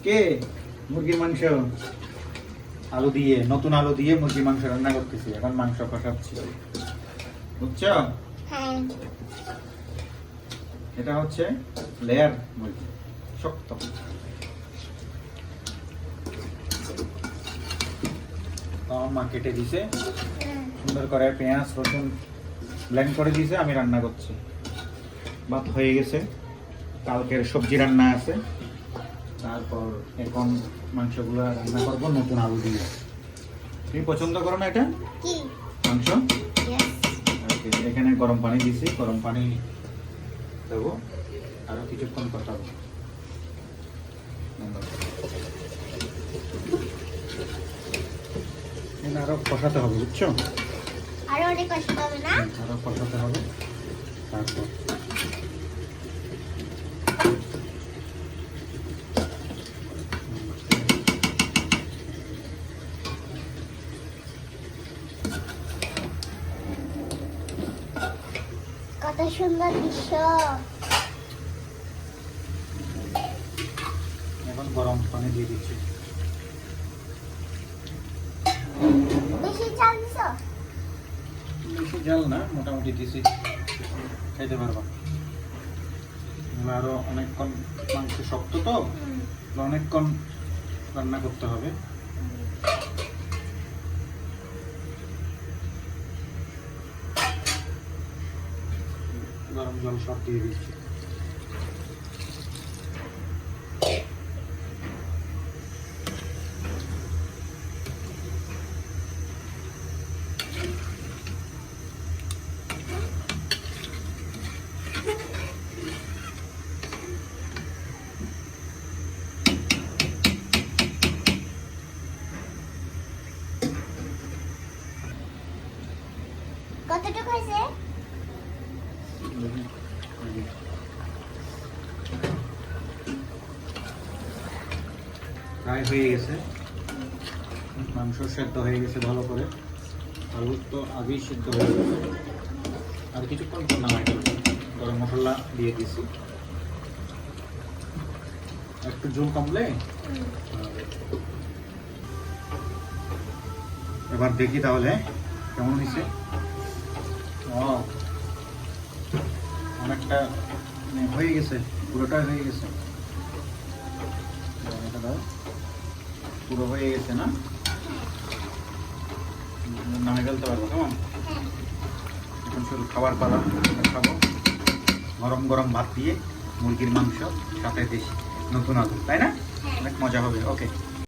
কে মুরগির মাংস আলু দিয়ে, নতুন আলু দিয়ে মুরগির মাংস রান্না করতেছি। এখন মাংস কষাচ্ছি, বুঝছো? হ্যাঁ। এটা হচ্ছে লেয়ার মুরগি, শক্ত। মা কেটে দিছে সুন্দর করে, পেঁয়াজ রসুন ব্লেন্ড করে দিয়েছে, আমি রান্না করছি। ভাত হয়ে গেছে, কালকের সবজি রান্না আছে। তারপর এখন মাংসগুলো রান্না করবো নতুন আলু দিয়ে। তুমি পছন্দ করো না এটা কি মাংস? Yes. ওকে, এখানে গরম পানি দিছি, গরম পানি দেবো, আরো কিছুক্ষণ কষাবো। আরো কষাতে হবে, বুঝছো? আরো অনেক কষ্ট হবে না? আরো কষাতে হবে। তারপর কত সুন্দর দৃশ্য। এখন গরম পানি দিয়ে দিচ্ছি। বেশি চাল দিছো? বেশি জাল না, মোটামুটি দিছি, খাইতে পারবা। আরো অনেকক্ষণ, মাংস শক্ত তো, অনেকক্ষণ রান্না করতে হবে। গরম জল সব দিয়ে দিচ্ছি। কতটুকু হয়েছে? প্রায় হয়ে গেছে, মাংস সেদ্ধ হয়ে গেছে ভালো করে, আলু তো আগেই সেদ্ধ হয়ে গেছে। আর কিছুক্ষণ পর নামাই দেবো। গরম মশলা দিয়ে দিছি, একটু ঝোল কমলে এবার দেখি তাহলে কেমন হয়েছে। অনেকটা হয়ে গেছে, পুরোটা হয়ে গেছে, পুরো হয়ে গেছে না? নামে ফেলতে পারবো কেমন? এখন শুধু খাবার পালা, খাবো গরম গরম ভাত দিয়ে মুরগির মাংস, সাথে দেশি নতুন আলু, তাই না? অনেক মজা হবে। ওকে।